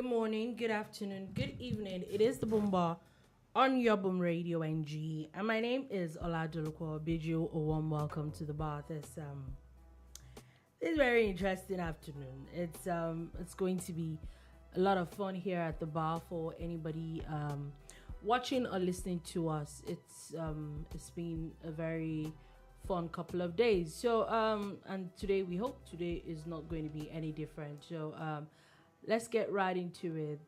Good morning, good afternoon, good evening. It is the Boom Bar on your Boom Radio NG. And my name is Dolupo. Bid you a warm welcome to the bar this very interesting afternoon. It's going to be a lot of fun here at the bar for anybody watching or listening to us. It's been a very fun couple of days. So and today we hope today is not going to be any different. So let's get right into it.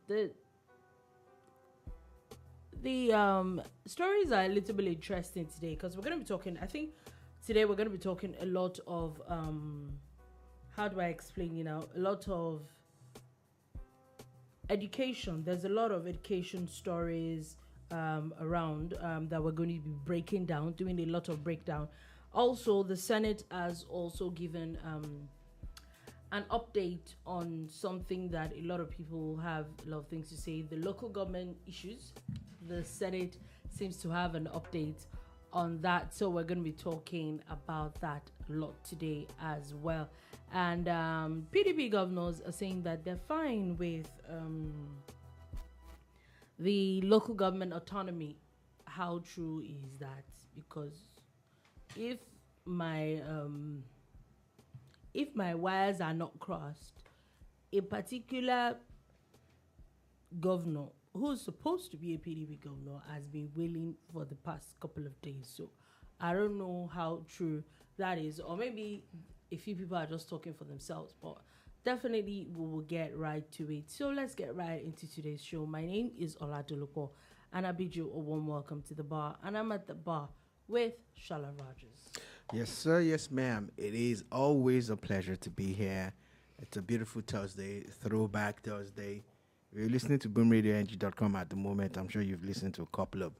The stories are a little bit interesting today because we're going to be talking. I think today we're going to be talking a lot of how do I explain? A lot of education. There's a lot of education stories around that we're going to be breaking down, doing a lot of breakdown. Also, the Senate has also given an update on something that a lot of people have a lot of things to say. The local government issues. The Senate seems to have an update on that. So we're going to be talking about that a lot today as well. And PDP governors are saying that they're fine with the local government autonomy. How true is that? Because if my wires are not crossed, a particular governor who's supposed to be a PDP governor has been willing for the past couple of days. So I don't know how true that is, or maybe a few people are just talking for themselves, but definitely we will get right to it. So let's get right into today's show. My name is Dolupo, and I bid you a warm welcome to the bar, and I'm at the bar with Sola Rogers. Yes, sir. Yes, ma'am. It is always a pleasure to be here. It's a beautiful Thursday, throwback Thursday. You're listening to boomradioNG.com at the moment. I'm sure you've listened to a couple of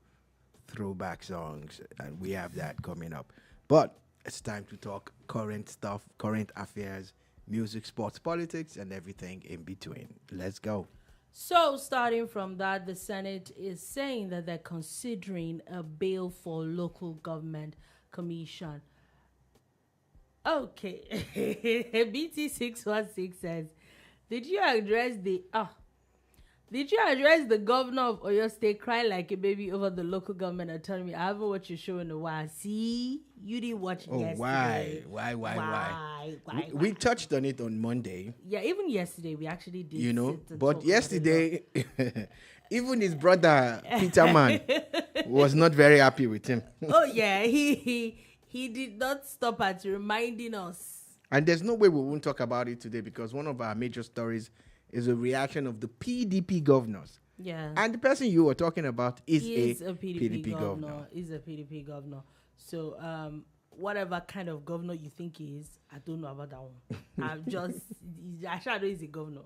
throwback songs, and we have that coming up. But it's time to talk current stuff, current affairs, music, sports, politics, and everything in between. Let's go. So, starting from that, the Senate is saying that they're considering a bill for local government commission. Okay. BT 616 says, Did you address the governor of Oyo State crying like a baby over the local government autonomy? I haven't watched your show in a while. See, you didn't watch it yesterday. Why? We touched on it on Monday. Yeah, even yesterday we actually did. But yesterday, even his brother Peter Man was not very happy with him. Oh yeah, he did not stop at reminding us. And there's no way we won't talk about it today because one of our major stories is a reaction of the PDP governors. Yeah. And the person you were talking about is a PDP governor. Is a PDP governor. So whatever kind of governor you think he is, I don't know about that one. I know he's a governor.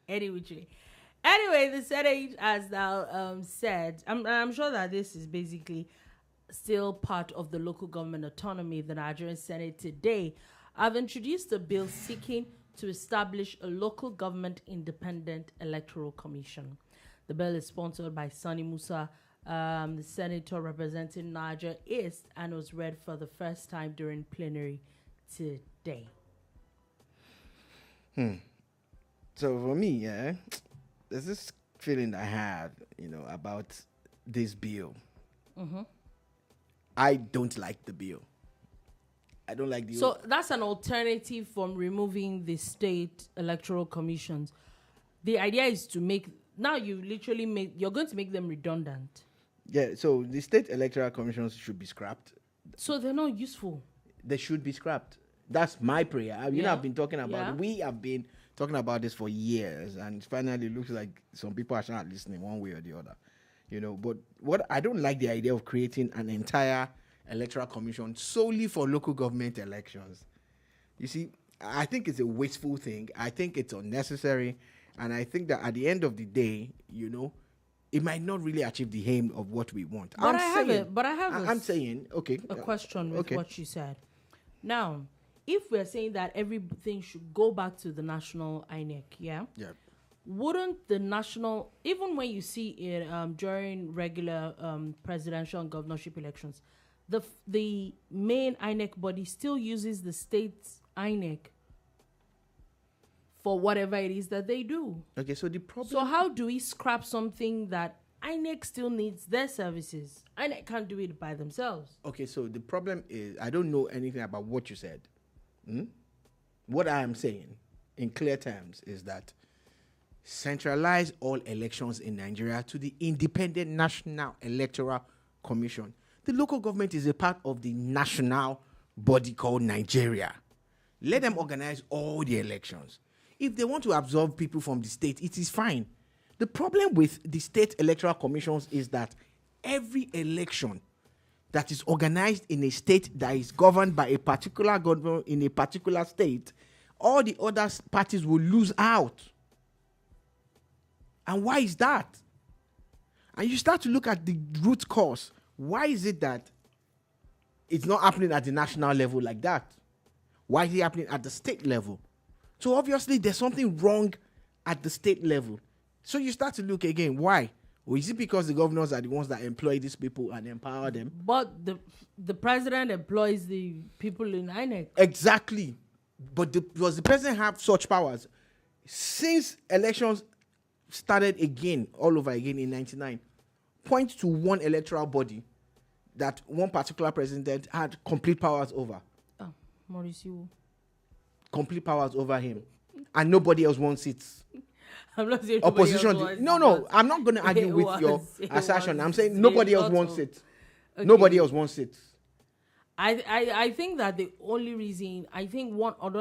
Anyway, the Senate has now said, I'm sure that this is basically still part of the local government autonomy. The Nigerian Senate today have introduced a bill seeking to establish a local government independent electoral commission. The bill is sponsored by Sani Musa, the senator representing Niger East, and was read for the first time during plenary today. So for me, there's this feeling I have, about this bill. Mm-hmm. I don't like the bill. I don't like the... So that's an alternative from removing the state electoral commissions. The idea is to make... Now you're going to make them redundant. Yeah, so the state electoral commissions should be scrapped. So they're not useful. They should be scrapped. That's my prayer. I've been talking about it. We have been talking about this for years, and finally it looks like some people are not listening one way or the other. But what I don't like the idea of creating an entire electoral commission solely for local government elections. You see, I think it's a wasteful thing. I think it's unnecessary. And I think that at the end of the day, it might not really achieve the aim of what we want. I'm saying a question with what you said. Now, if we're saying that everything should go back to the national INEC, yeah? Yeah. Wouldn't the national, even when you see it during regular presidential and governorship elections, the main INEC body still uses the state's INEC for whatever it is that they do. Okay, so the problem... So how do we scrap something that INEC still needs their services? INEC can't do it by themselves. Okay, so the problem is, I don't know anything about what you said. What I am saying, in clear terms, is that centralize all elections in Nigeria to the Independent National Electoral Commission. The local government is a part of the national body called Nigeria. Let them organize all the elections. If they want to absorb people from the state, it is fine. The problem with the state electoral commissions is that every election that is organized in a state that is governed by a particular government in a particular state, all the other parties will lose out. And why is that? And you start to look at the root cause. Why is it that it's not happening at the national level like that? Why is it happening at the state level? So obviously there's something wrong at the state level. So you start to look again, why? Or is it because the governors are the ones that employ these people and empower them? But the president employs the people in INEC. Exactly. But does the president have such powers? Since elections started again, all over again in 1999, point to one electoral body that one particular president had complete powers over. Oh, Mauricio. Complete powers over him. And nobody else wants it. I'm not saying opposition. No, I'm not going to argue with your assertion. I'm saying nobody else wants it. Okay. Nobody else wants it. I think that the only reason, one of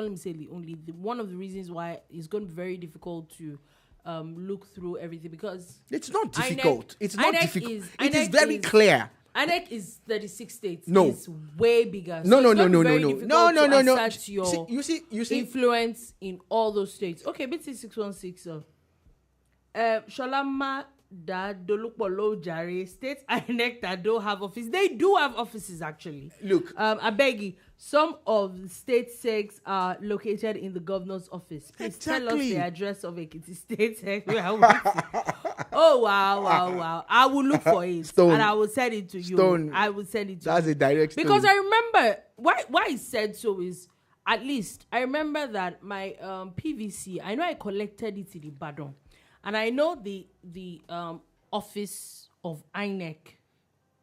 the reasons why it's going to be very difficult to look through everything, because it's not difficult. It is very clear. INEC is 36 states. No. It's way bigger. No. You see influence in all those states. Okay, BT 616. Sholama da Dolupo Jare states INEC that don't have office. They do have offices actually. Look, I beg you. Some of the state secs are located in the governor's office. Please tell us the address of Ekiti State Sec. Oh wow! I will look for it and I will send it to you. I will send it to you. That's a direct stone. Because I remember why I said so is, at least I remember that my PVC. I know I collected it in Ibadan, and I know the office of INEC,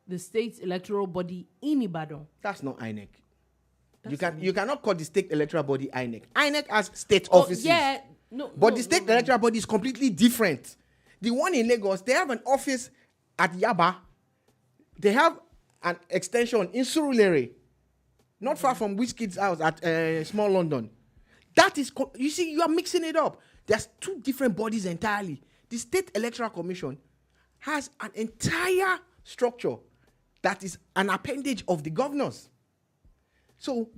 the state electoral body in Ibadan. That's not INEC. You cannot call the state electoral body INEC. INEC has state offices. Yeah, but the state electoral body is completely different. The one in Lagos, they have an office at Yaba. They have an extension in Surulere, not far from Wizkid's house at Small London. That is, you see, you are mixing it up. There's two different bodies entirely. The State Electoral Commission has an entire structure that is an appendage of the governors. So,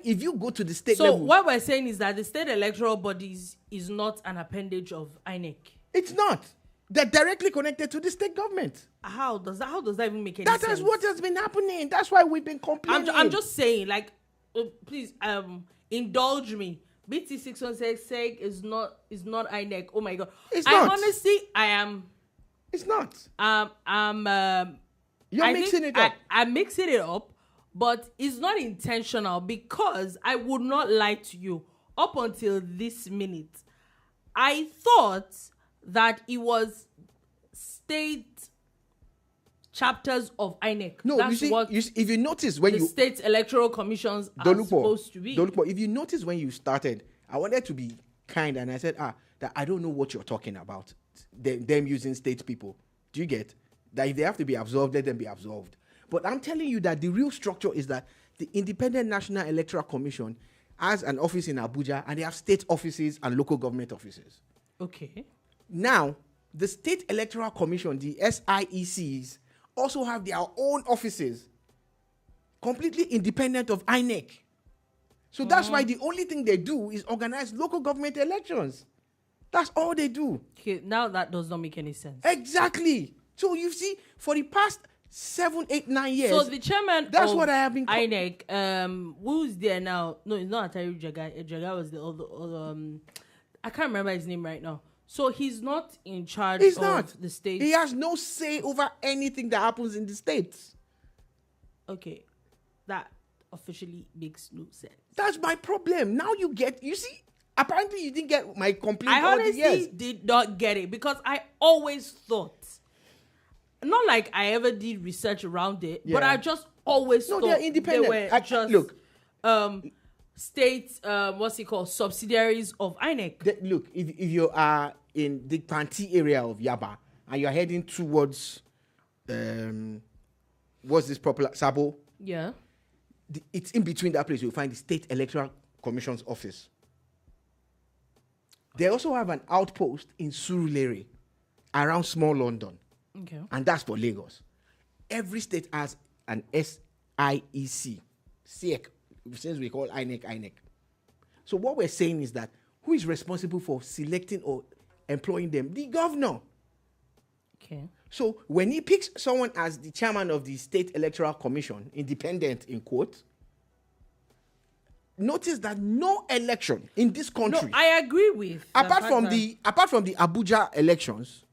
if you go to the state level... So, what we're saying is that the state electoral bodies is not an appendage of INEC. It's not. They're directly connected to the state government. How does that even make any sense? That is what has been happening. That's why we've been complaining. I'm just saying, like, please, indulge me. BT 616 is not INEC. Oh my God. It's not. Honestly, I am. It's not. You're mixing it up. I'm mixing it up, but it's not intentional, because I would not lie to you. Up until this minute, I thought that it was state chapters of INEC. No, that's if you notice when the state electoral commissions are supposed to be. Dolupo, if you notice when you started, I wanted to be kind and I said, that I don't know what you're talking about. Them using state people. Do you get? That if they have to be absolved, let them be absolved. But I'm telling you that the real structure is that the Independent National Electoral Commission has an office in Abuja, and they have state offices and local government offices. Okay. Now, the State Electoral Commission, the SIECs, also have their own offices, completely independent of INEC. So that's why the only thing they do is organize local government elections. That's all they do. Okay, now that does not make any sense. Exactly. So you see, for the past 7, 8, 9 years. So the chairman that's what I have been INEC, who's there now? No, it's not Atari Jaga. Jaga was the other I can't remember his name right now. So he's not in charge of the state. He has no say over anything that happens in the states. Okay. That officially makes no sense. That's my problem. Now you see, Apparently, you didn't get my complaint. I honestly did not get it because I always thought, not like I ever did research around it, but I just always thought they're independent. They were just state, subsidiaries of INEC. Look, if you are in the Panti area of Yaba and you're heading towards, what's this popular, Sabo? Yeah. It's in between that place you'll find the State Electoral Commission's office. They also have an outpost in Surulere around small London. Okay. And that's for Lagos. Every state has an SIEC, SIEC, since we call INEC. So what we're saying is that who is responsible for selecting or employing them? The governor. Okay. So when he picks someone as the chairman of the State Electoral Commission, independent in quote, notice that no election in this country. No, I agree with. Apart from the Abuja elections,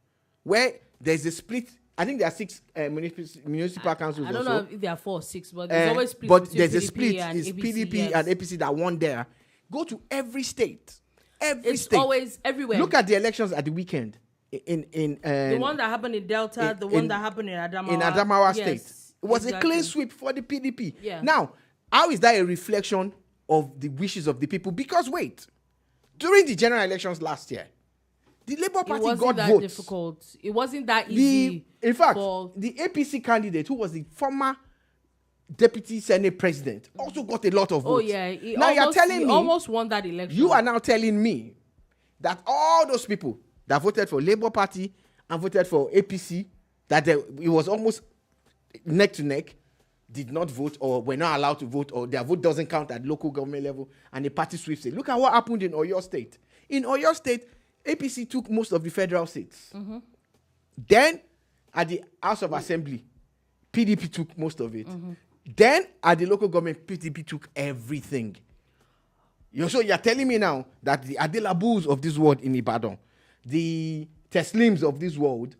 where there's a split. I think there are 6 municipal councils. I don't know if there are 4 or 6, but there's always split. But there's PDP a split. It's PDP and APC that won there. Go to every state. It's state. Always everywhere. Look at the elections at the weekend. The one that happened in Delta, the one that happened in Adamawa. In Adamawa State. It was a clean sweep for the PDP. Yeah. Now, how is that a reflection of the wishes of the people? Because wait, during the general elections last year, the Labour Party got votes. It wasn't that difficult. It wasn't that easy. In fact, the APC candidate, who was the former Deputy Senate President, also got a lot of votes. Oh yeah. He almost won that election. You are now telling me that all those people that voted for Labour Party and voted for APC, that it was almost neck to neck, did not vote or were not allowed to vote, or their vote doesn't count at local government level, and the party sweeps it. Look at what happened in Oyo State. In Oyo State, APC took most of the federal seats. Mm-hmm. Then, at the House of Assembly, PDP took most of it. Mm-hmm. Then, at the local government, PDP took everything. So you're telling me now that the Adelabus of this world in Ibadan, the Teslims of this world,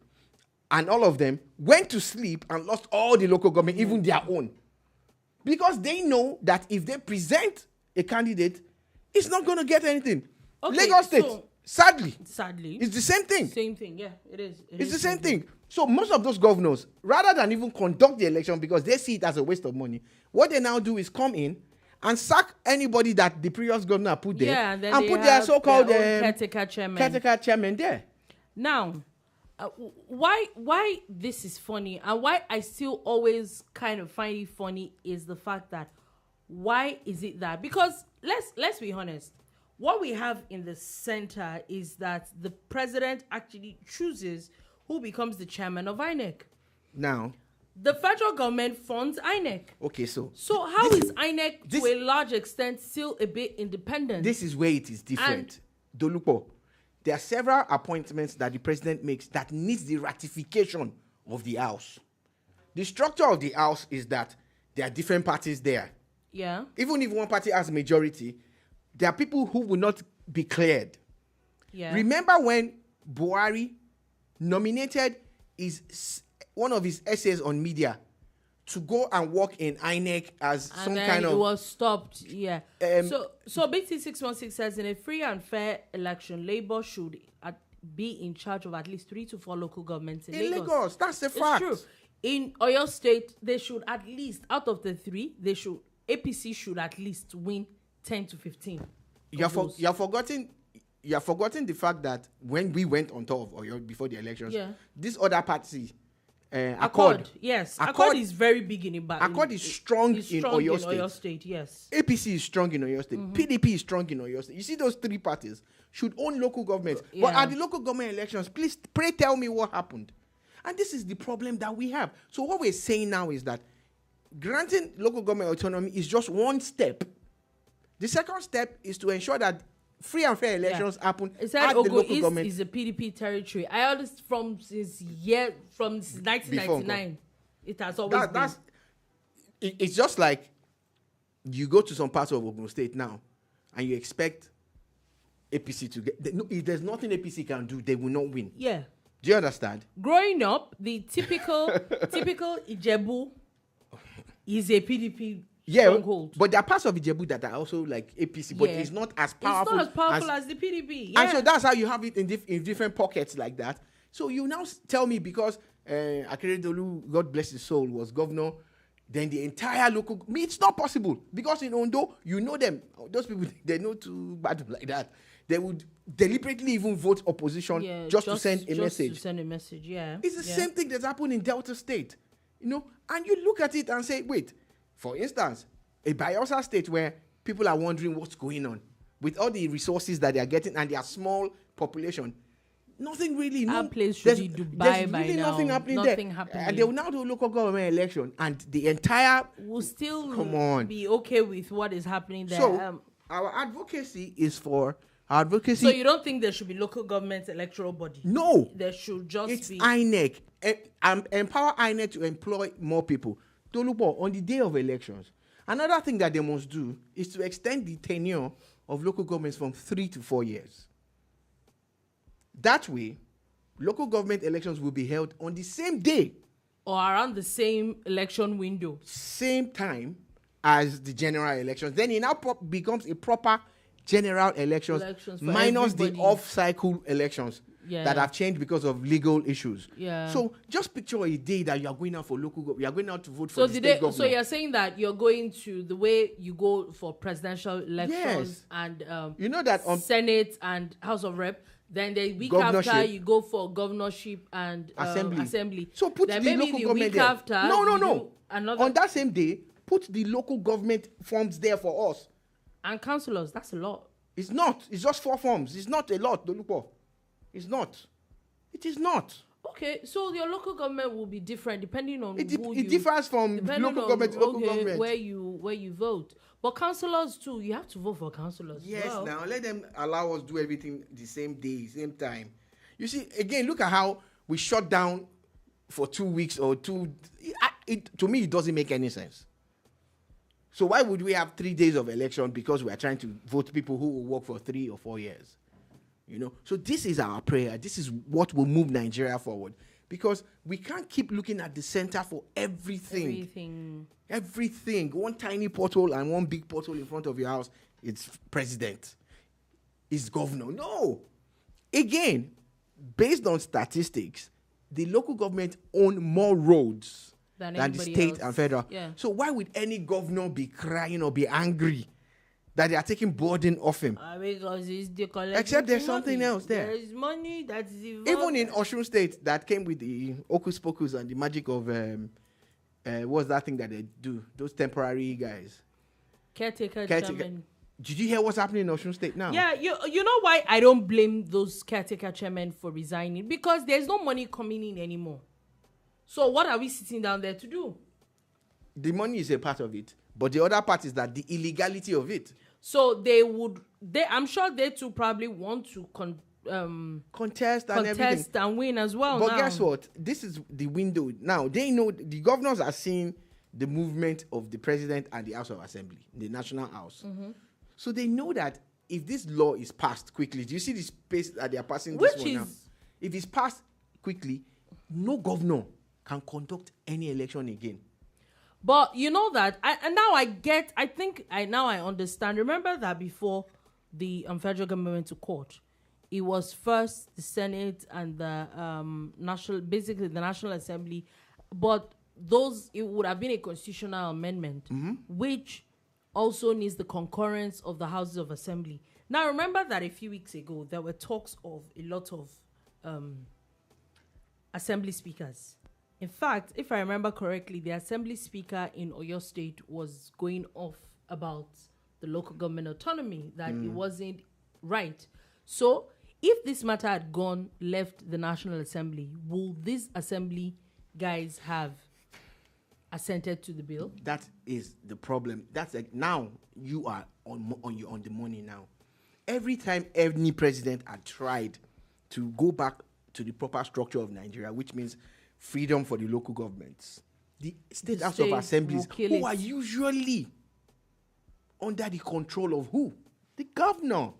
and all of them went to sleep and lost all the local government, even their own. Because they know that if they present a candidate, it's not going to get anything. Okay, Lagos State, sadly, it's the same thing. Same thing, yeah, it is. It's the same thing. So most of those governors, rather than even conduct the election because they see it as a waste of money, what they now do is come in and sack anybody that the previous governor put there, and put their so-called caretaker chairman there. Now, why this is funny and why I still always kind of find it funny is the fact that why is it that? Because let's be honest, what we have in the center is that the president actually chooses who becomes the chairman of INEC. Now, the federal government funds INEC. Okay, so how is INEC to a large extent still a bit independent? This is where it is different. Dolupo, there are several appointments that the president makes that needs the ratification of the House. The structure of the House is that there are different parties there. Yeah. Even if one party has majority, there are people who will not be cleared. Yeah. Remember when Buhari nominated one of his essays on media to go and work in INEC as and some then kind of... it was stopped, yeah. So BT 616 says, in a free and fair election, Labour should be in charge of at least 3 to 4 local governments in Lagos. That's the fact. It's true. In Oyo State, they should at least, out of the 3, APC should at least win 10 to 15. You're forgetting the fact that when we went on top of Oyo before the elections, this other party, Accord. Yes, Accord is very big in Ibadan. Accord is strong in Oyo State. Yes. APC is strong in Oyo State. Mm-hmm. PDP is strong in Oyo State. You see, those 3 parties should own local governments. But at the local government elections, please, pray tell me what happened. And this is the problem that we have. So what we're saying now is that granting local government autonomy is just one step. The second step is to ensure that free and fair elections happen at the local government. Is a PDP territory. I understand from 1999. It has always been. It's just like you go to some parts of Ogun State now and you expect APC to get... if there's nothing APC can do, they will not win. Yeah. Do you understand? Growing up, the typical Ijebu is a PDP stronghold. But there are parts of Ijebu that are also like APC, but it's not as powerful. It's not as powerful as the PDP. Yeah. And so that's how you have it in different pockets like that. So you now tell me because Akeredolu, God bless his soul, was governor, then the entire local... It's not possible. Because in Ondo, you know them. Those people, they know too bad like that. They would deliberately even vote opposition just to send a message. To send a message, yeah. It's the same thing that's happened in Delta State. You know, and you look at it and say, wait, for instance, a Bayelsa state where people are wondering what's going on with all the resources that they are getting and their small population, nothing really. Our place should be Dubai by really now. nothing happening there. And they will now do a local government election, and the entire will still be okay with what is happening there. So our advocacy is for advocacy. So you don't think there should be local government electoral body? No, there should just be INEC. Empower INEC to employ more people. Dolupo, on the day of elections, another thing that they must do is to extend the tenure of local governments from 3 to 4 years. That way, local government elections will be held on the same day or around the same election window, same time as the general elections. Then it now becomes a proper general elections minus the off-cycle elections that have changed because of legal issues. Yeah. So just picture a day that you are going out for local government. You are going out to vote for the state government. So you're saying that you're going to the way you go for presidential elections and you know that Senate and House of Rep. Then the week after you go for governorship and assembly. So put then the local government there. After no. On that same day, put the local government forms there for us. And councillors, that's a lot. It's not. It's just 4 forms. It's not a lot, Dolupo. It's not. It is not. Okay, so your local government will be different depending on it differs from local government to local government. Where you vote. But councillors too, you have to vote for councillors. Yes, now let them allow us do everything the same day, same time. You see, again, look at how we shut down for 2 weeks or two. To me, it doesn't make any sense. So why would we have 3 days of election because we are trying to vote people who will work for 3 or 4 years? You know, so this is our prayer. This is what will move Nigeria forward, because we can't keep looking at the center for everything. One tiny pothole and one big pothole in front of your house. It's president. It's governor. No. Again, based on statistics, the local government own more roads than the state else. And federal. Yeah. So why would any governor be crying or be angry that they are taking burden off him? Because it's the except there's something else there. There is money that's involved. Even in Osun State, that came with the Hocus Pocus and the magic of what's that thing that they do? Those temporary guys. Caretaker chairman. Did you hear what's happening in Osun State now? Yeah, you know why I don't blame those caretaker chairmen for resigning? Because there's no money coming in anymore. So what are we sitting down there to do? The money is a part of it, but the other part is that the illegality of it. So I'm sure they too probably want to contest and everything and win as well. But guess what? This is the window. Now they know the governors are seeing the movement of the president and the House of Assembly, the National House. Mm-hmm. So they know that if this law is passed quickly, do you see the space that they are passing this one now? If it's passed quickly, no governor can conduct any election again. But you know that, now I understand. Remember that before the federal government went to court, it was first the Senate and the the National Assembly, but it would have been a constitutional amendment, which also needs the concurrence of the Houses of Assembly. Now, remember that a few weeks ago, there were talks of a lot of assembly speakers. In fact, if I remember correctly, the assembly speaker in Oyo State was going off about the local government autonomy, that it wasn't right. So, if this matter had left the National Assembly, will these assembly guys have assented to the bill? That is the problem. That's like, now you are on the money now. Every time any president had tried to go back to the proper structure of Nigeria, which means freedom for the local governments, the state House of Assemblies, who are usually under the control of who? The governor.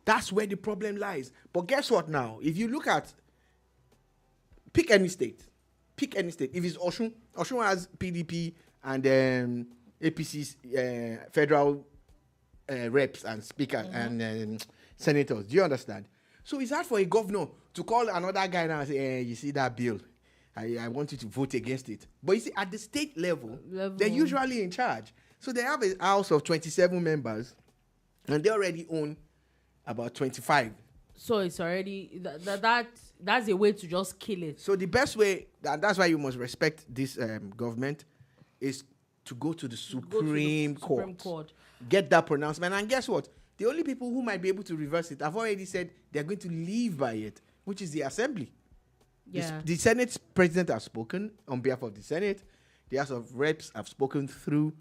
That's where the problem lies. But guess what now? If you look at, pick any state. If it's Osun has PDP and APC's federal reps and speakers and senators. Do you understand? So it's hard for a governor to call another guy now and say, hey, you see that bill? I want you to vote against it. But you see, at the state level, they're usually in charge. So they have a house of 27 members, and they already own about 25. So it's already, that's a way to just kill it. So the best way, that's why you must respect this government, is to go to the Supreme Court. Get that pronouncement. And guess what? The only people who might be able to reverse it have already said they're going to live by it, which is the Assembly. Yeah. The Senate president has spoken on behalf of the Senate. The House of Reps have spoken through,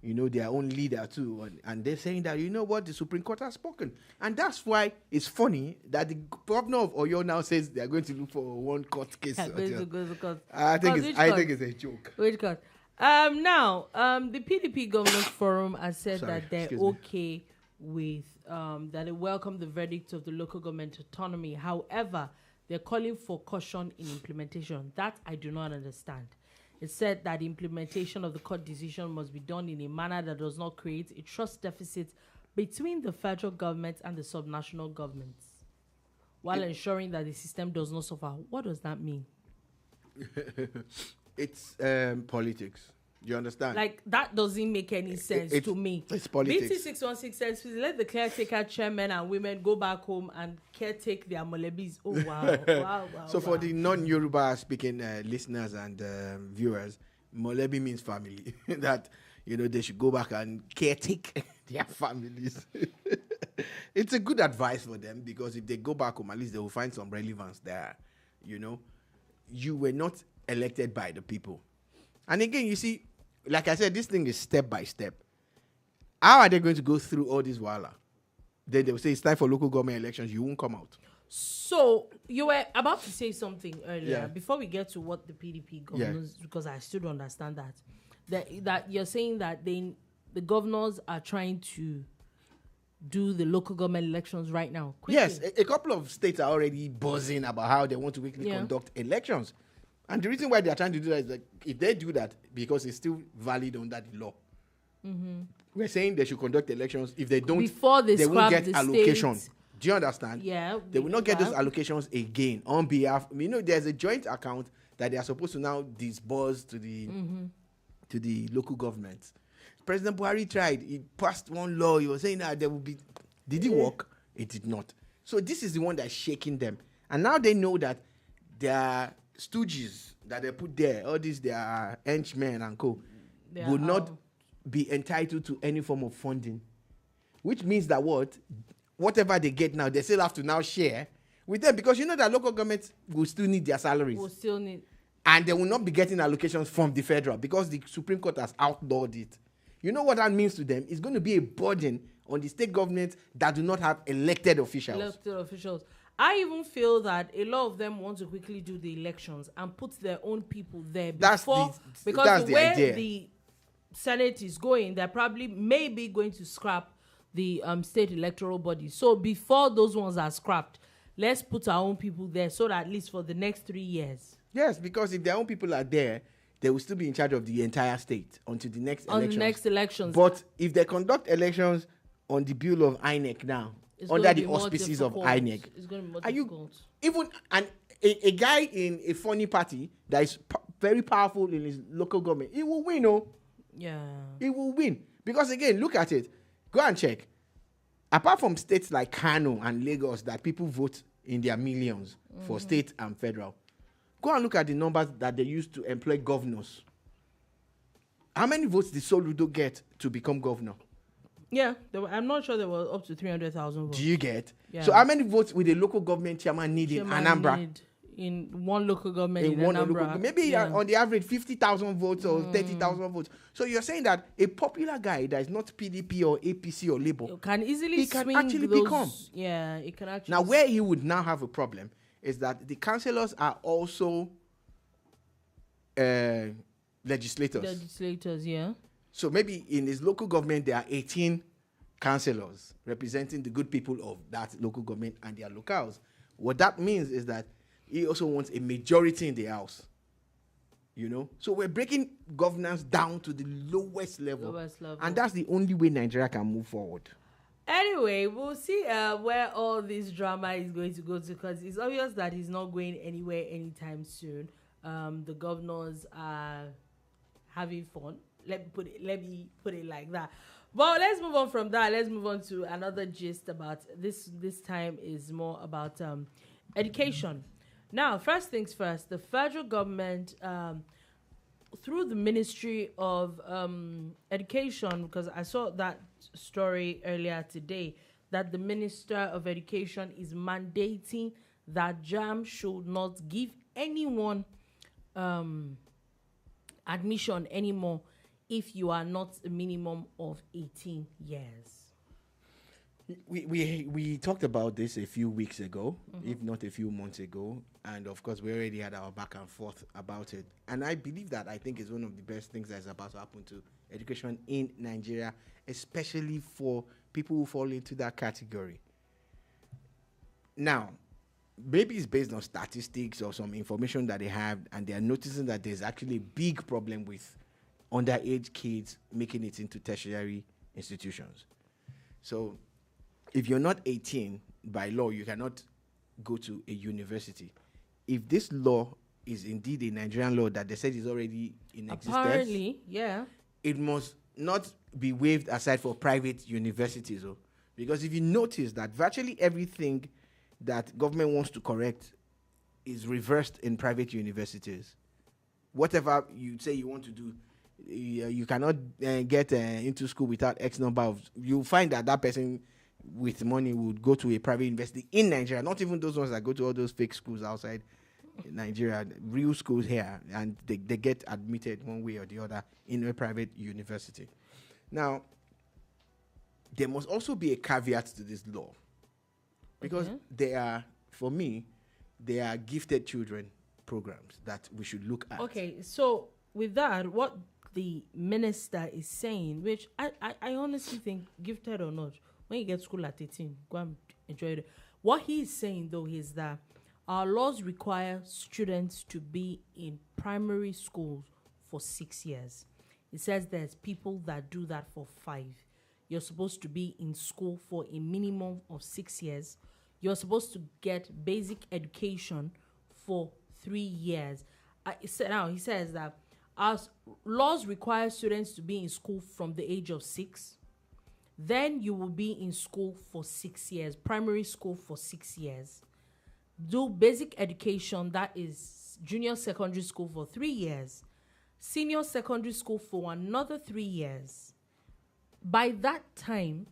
their own leader too. And they're saying that, the Supreme Court has spoken. And that's why it's funny that the governor of Oyo now says they're going to look for one court case. I think it's a joke. Which court? Now, the PDP Governors Forum has said that they're okay with, that they welcome the verdict of the Local Government Autonomy. However, they're calling for caution in implementation. That I do not understand. It said that the implementation of the court decision must be done in a manner that does not create a trust deficit between the federal government and the subnational governments, while ensuring that the system does not suffer. What does that mean? It's politics. You understand? Like, that doesn't make any sense to me. It's politics. BT 616 says, please let the caretaker chairmen and women go back home and caretake their molebis. Oh, wow. wow. So for the non-Yoruba speaking listeners and viewers, molebi means family. That, they should go back and caretake their families. It's a good advice for them, because if they go back home, at least they will find some relevance there. You were not elected by the people. And again, you see, like I said, this thing is step by step. How are they going to go through all this wala? Then they will say it's time for local government elections. You won't come out. So you were about to say something earlier before we get to what the PDP governors, because I still don't understand that you're saying that the governors are trying to do the local government elections right now. Quickly. Yes, a couple of states are already buzzing about how they want to quickly conduct elections. And the reason why they are trying to do that is that if they do that, because it's still valid under the law, we're saying they should conduct elections. If they don't, before they won't get allocation. Do you understand? Yeah. They will not get those allocations again on behalf. There's a joint account that they are supposed to now disburse to the local governments. President Buhari tried. He passed one law. He was saying that there will be. Did it work? It did not. So this is the one that's shaking them. And now they know that their stooges that they put there, all these their henchmen and co, would not be entitled to any form of funding. Which means that whatever they get now, they still have to now share with them, because that local governments will still need their salaries. And they will not be getting allocations from the federal, because the Supreme Court has outlawed it. You know what that means to them? It's going to be a burden on the state governments that do not have elected officials. I even feel that a lot of them want to quickly do the elections and put their own people there because the way idea. The Senate is going, they're probably maybe going to scrap the state electoral body. So before those ones are scrapped, let's put our own people there, so that at least for the next 3 years. Yes, because if their own people are there, they will still be in charge of the entire state until the next elections. But if they conduct elections on the bill of INEC now, under the auspices of INEC, it's going to be more difficult. A guy in a funny party that is very powerful in his local government, he will win. He will win, because again, look at it. Go and check. Apart from states like Kano and Lagos that people vote in their millions for state and federal, go and look at the numbers that they used to employ governors. How many votes did Soludo get to become governor? Yeah, I'm not sure there were up to 300,000 votes. Do you get? Yeah. So how many votes would a local government chairman need in Anambra? In one local government in Anambra. Maybe on the average 50,000 votes or 30,000 votes. So you're saying that a popular guy that is not PDP or APC or Labour can easily become. Yeah, it can actually. Now, where he would now have a problem is that the councillors are also legislators. Legislators, yeah. So maybe in his local government, there are 18 councillors representing the good people of that local government and their locales. What that means is that he also wants a majority in the house. You know, so we're breaking governance down to the lowest level. And that's the only way Nigeria can move forward. Anyway, we'll see where all this drama is going to go to, because it's obvious that it's not going anywhere anytime soon. The governors are having fun. Let me put it like that. But let's move on from that. Let's move on to another gist about this. This time is more about education. Now, first things first, the federal government, through the Ministry of Education, because I saw that story earlier today, that the Minister of Education is mandating that JAMB should not give anyone admission anymore if you are not a minimum of 18 years. We talked about this a few weeks ago, if not a few months ago, and of course we already had our back and forth about it. And I believe that I think is one of the best things that's about to happen to education in Nigeria, especially for people who fall into that category. Now, maybe it's based on statistics or some information that they have, and they are noticing that there's actually a big problem with underage kids making it into tertiary institutions. So if you're not 18 by law, you cannot go to a university. If this law is indeed a Nigerian law that they said is already in existence, apparently, yeah, it must not be waived aside for private universities. Because if you notice that virtually everything that government wants to correct is reversed in private universities. Whatever you say you want to do, you cannot get into school without X number of... You'll find that person with money would go to a private university in Nigeria, not even those ones that go to all those fake schools outside Nigeria, real schools here, and they get admitted one way or the other in a private university. Now, there must also be a caveat to this law, because for me, there are gifted children programs that we should look at. Okay, so with that, what the minister is saying, which I honestly think, gifted or not, when you get to school at 18, go and enjoy it. What he is saying, though, is that our laws require students to be in primary schools for 6 years. It says there's people that do that for 5. You're supposed to be in school for a minimum of 6 years. You're supposed to get basic education for 3 years. He says that our laws require students to be in school from the age of 6. Then you will be in school for 6 years, primary school for 6 years. Do basic education, that is junior secondary school, for 3 years. Senior secondary school for another 3 years. By that time,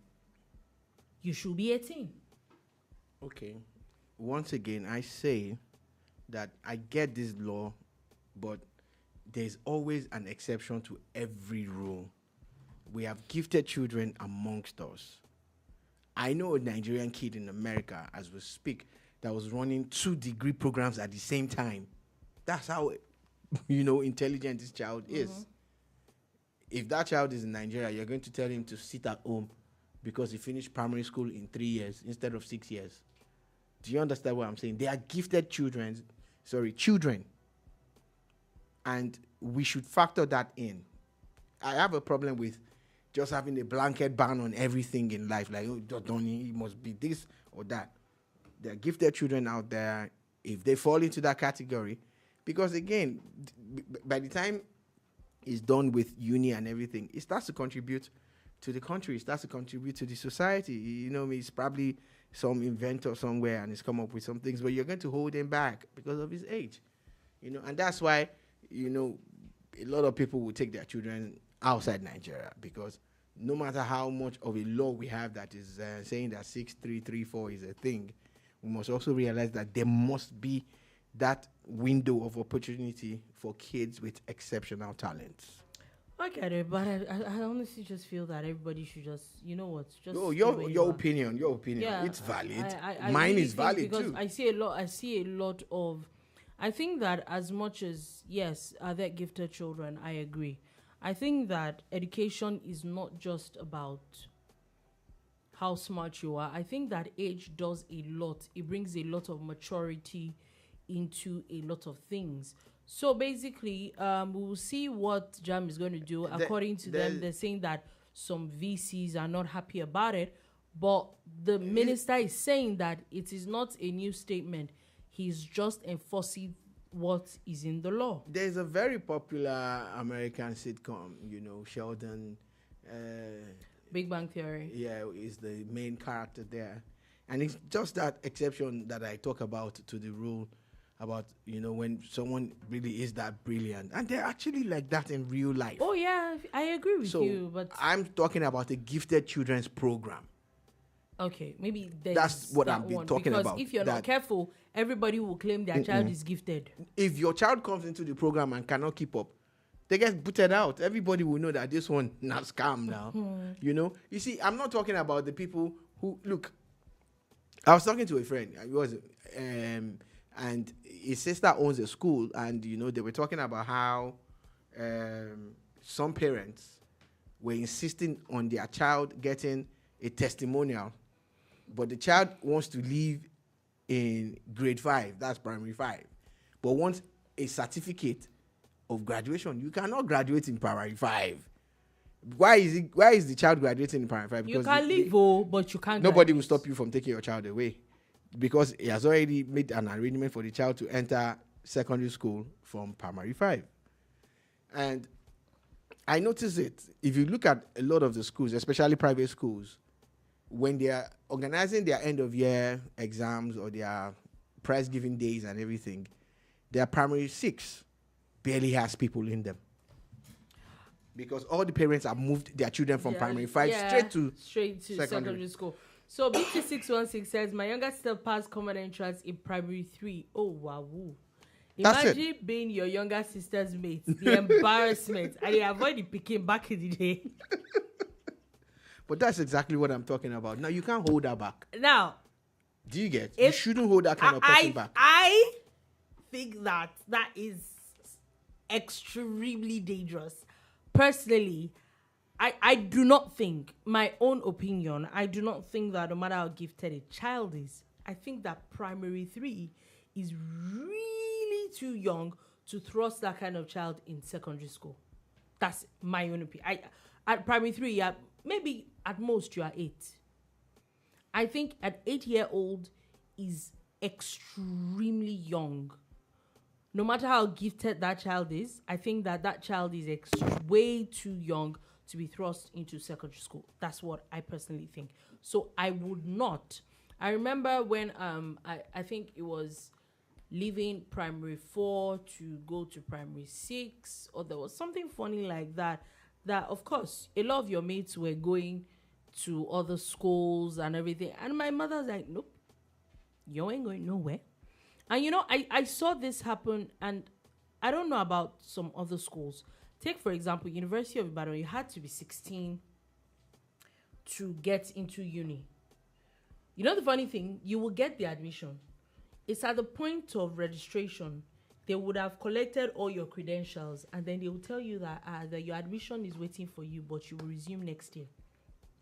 you should be 18. Okay. Once again, I say that I get this law, but there's always an exception to every rule. We have gifted children amongst us. I know a Nigerian kid in America, as we speak, that was running 2 degree programs at the same time. That's how, intelligent this child is. If that child is in Nigeria, you're going to tell him to sit at home because he finished primary school in 3 years instead of 6 years. Do you understand what I'm saying? They are gifted children. And we should factor that in. I have a problem with just having a blanket ban on everything in life. Like, it must be this or that. There are gifted children out there, if they fall into that category. Because, again, by the time it's done with uni and everything, it starts to contribute to the country. It starts to contribute to the society. It's probably some inventor somewhere and he's come up with some things, but you're going to hold him back because of his age. And that's why, a lot of people will take their children outside Nigeria, because no matter how much of a law we have that is saying that 6334 is a thing, we must also realize that there must be that window of opportunity for kids with exceptional talents. I get it, but I honestly just feel that everybody should just, your opinion. Yeah, it's valid. Mine really is valid too. I see a lot of. I think that as much as, yes, are there gifted children, I agree. I think that education is not just about how smart you are. I think that age does a lot. It brings a lot of maturity into a lot of things. So basically, we will see what JAMB is going to do. According to them, they're saying that some VCs are not happy about it, but the minister is saying that it is not a new statement. He's just enforcing what is in the law. There's a very popular American sitcom, Sheldon. Big Bang Theory. Yeah, is the main character there. And it's just that exception that I talk about to the rule about, when someone really is that brilliant. And they're actually like that in real life. Oh, yeah, I agree with you. But I'm talking about a gifted children's program. Okay, maybe that's what I'm talking about. Because if you're not careful, everybody will claim their child is gifted. If your child comes into the program and cannot keep up, they get booted out. Everybody will know that this one not scam now. You see, I'm not talking about the people who look. I was talking to a friend. And his sister owns a school, and they were talking about how some parents were insisting on their child getting a testimonial, but the child wants to leave in grade 5, that's primary 5, but wants a certificate of graduation. You cannot graduate in primary 5. Why is the child graduating in primary 5? Because you can leave, but you can't. Nobody will stop you from taking your child away, because he has already made an arrangement for the child to enter secondary school from primary 5. And I notice it. If you look at a lot of the schools, especially private schools, when they are organizing their end of year exams or their prize giving days and everything, their primary 6 barely has people in them, because all the parents have moved their children from primary 5 straight to secondary school. So BT616 says, my younger sister passed common entrance in primary 3. Oh, wow. Imagine being your younger sister's mate. The embarrassment. And they avoid the picking back in the day. But that's exactly what I'm talking about. Now, you can't hold that back. Now, do you get? You shouldn't hold that kind of person back. I think that is extremely dangerous. Personally, I do not think, my own opinion, I do not think that no matter how gifted a child is, I think that primary 3 is really too young to thrust that kind of child in secondary school. That's my own opinion. At primary 3, maybe at most you are 8. I think an 8-year-old is extremely young. No matter how gifted that child is, I think that child is way too young to be thrust into secondary school. That's what I personally think. So I would not. I remember when I think it was leaving primary 4 to go to primary 6, or there was something funny like that, that of course a lot of your mates were going to other schools and everything. And my mother's like, nope, you ain't going nowhere. And I saw this happen, and I don't know about some other schools. Take, for example, University of Ibadan, you had to be 16 to get into uni. The funny thing, you will get the admission. It's at the point of registration, they would have collected all your credentials, and then they will tell you that your admission is waiting for you, but you will resume next year.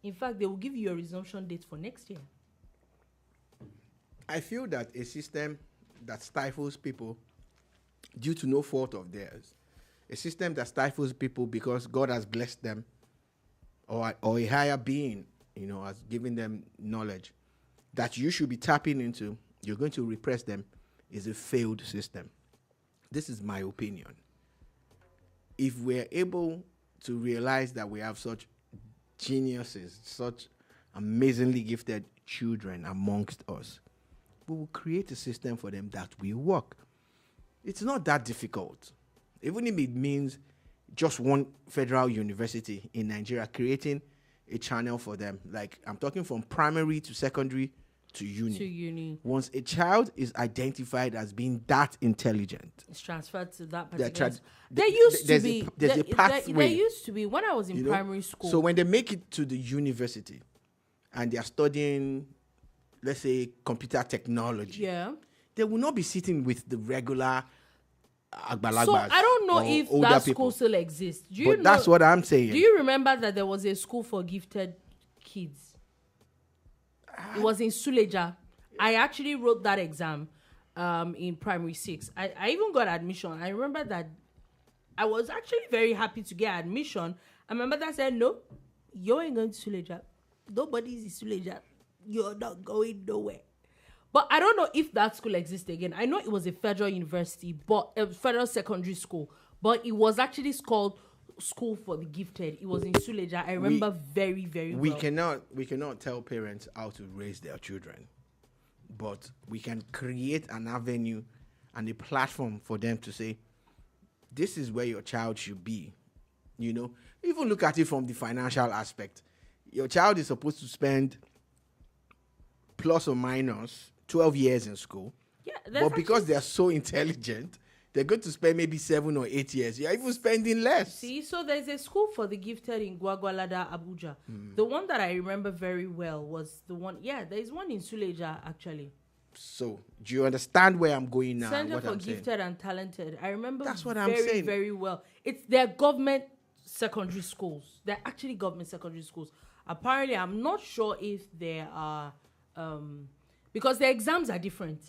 In fact, they will give you a resumption date for next year. I feel that a system that stifles people due to no fault of theirs, a system that stifles people because God has blessed them, or a higher being, has given them knowledge that you should be tapping into, you're going to repress them, is a failed system. This is my opinion. If we're able to realize that we have such geniuses, such amazingly gifted children amongst us, we will create a system for them that will work. It's not that difficult. Even if it means just one federal university in Nigeria creating a channel for them. Like, I'm talking from primary to secondary to uni. Once a child is identified as being that intelligent, it's transferred to that particular. There used to be when I was in primary school. So when they make it to the university and they are studying, let's say, computer technology, they will not be sitting with the regular agbalagbas. So I don't know if that school still exists. But that's what I'm saying. Do you remember that there was a school for gifted kids? It was in Suleja. I actually wrote that exam. in primary 6. I even got admission. I remember that I was actually very happy to get admission. And my mother said, no, you ain't going to Suleja. Nobody's in Suleja. You're not going nowhere. But I don't know if that school exists again. I know it was a federal university, but a federal secondary school. But it was actually called School for the Gifted. It was in Suleja. I remember very, very well. We cannot tell parents how to raise their children. But we can create an avenue and a platform for them to say, this is where your child should be. You know, even look at it from the financial aspect. Your child is supposed to spend plus or minus 12 years in school. Yeah, but because they are so intelligent, they're going to spend maybe 7 or 8 years. You're even spending less. See, so there's a school for the gifted in Gwagwalada, Abuja. The one that I remember very well was the one, there's one in Suleja, actually. So, do you understand where I'm going now? Center for Gifted and Talented. I remember that's what I'm saying. Very well. They're government secondary schools. They're actually government secondary schools. Apparently, I'm not sure if there are, because the exams are different.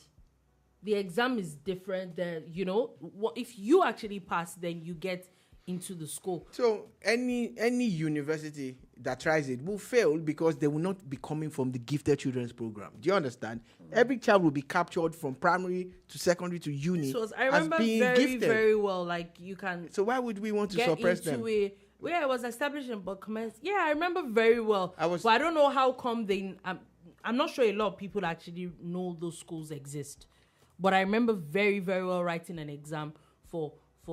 The exam is different. You know, if you actually pass, then you get into the school. So any university that tries it will fail because they will not be coming from the gifted children's program. Do you understand? Every child will be captured from primary to secondary to uni. So I remember as being very, gifted. Very well. Like you can. So why would we want to suppress them? Where it was established in comments. Yeah, I remember very well. But I don't know how come they. I'm not sure a lot of people actually know those schools exist. But I remember very, very well writing an exam for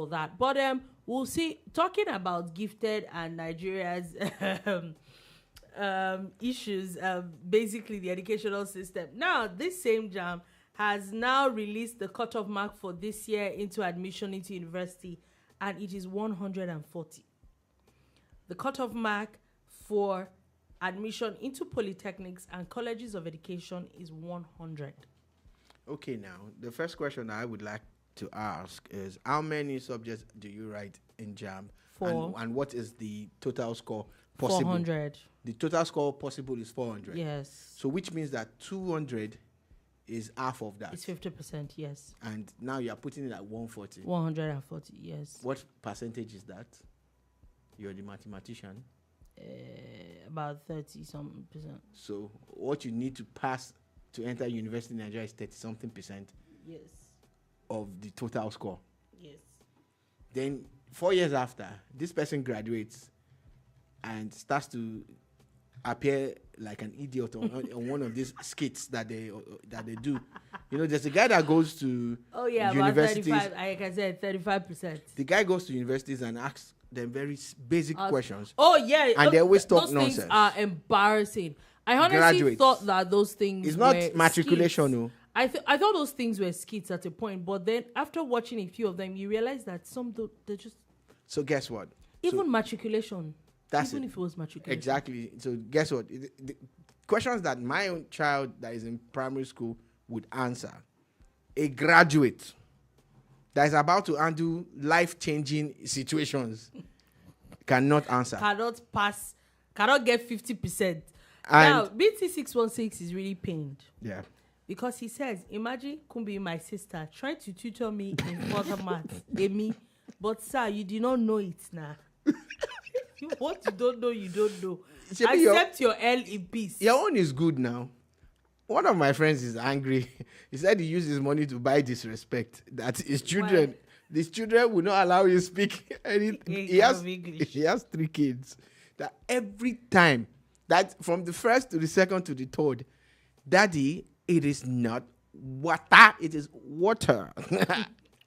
that. But we'll see. Talking about gifted and Nigeria's issues, basically the educational system. Now, this same JAMB has now released the cutoff mark for this year into admission into university, and it is 140. The cutoff mark for admission into polytechnics and colleges of education is 100. Okay, now, the first question I would like to ask is, how many subjects do you write in JAMB? 4. And what is the total score possible? 400. The total score possible is 400? Yes. So which means that 200 is half of that? It's 50%, yes. And now you are putting it at 140? 140, yes. What percentage is that? You're the mathematician. About 30-something percent. So what you need to pass to enter university in Nigeria is 30-something%. Yes. Of the total score. Yes. Then 4 years after, this person graduates and starts to appear like an idiot on one of these skits that they do. You know, there's a guy that goes to universities. About 35, like I said, 35%. The guy goes to universities and asks them very basic questions. Oh, yeah. And they always talk nonsense. Those things are embarrassing. I honestly thought that those things it's not were matriculation, no. I thought those things were skits at a point, but then after watching a few of them, you realize that some they're just. So guess what? Even matriculation. That's even if it was matriculation. Exactly. So guess what? The questions that my own child that is in primary school would answer, a graduate that is about to handle life-changing situations cannot answer. Cannot pass. Cannot get 50%. Now, BT 616 is really pained. Yeah. Because he says, imagine Kumbi, my sister, trying to tutor me in further maths, Amy. But sir, you do not know it now. What you don't know, you don't know. Accept your L in peace. Your own is good now. One of my friends is angry. He said he used his money to buy disrespect. That his children, these children will not allow you to speak anything. He has 3 kids. That every time, that from the first to the second to the third, Daddy, it is not water, it is water.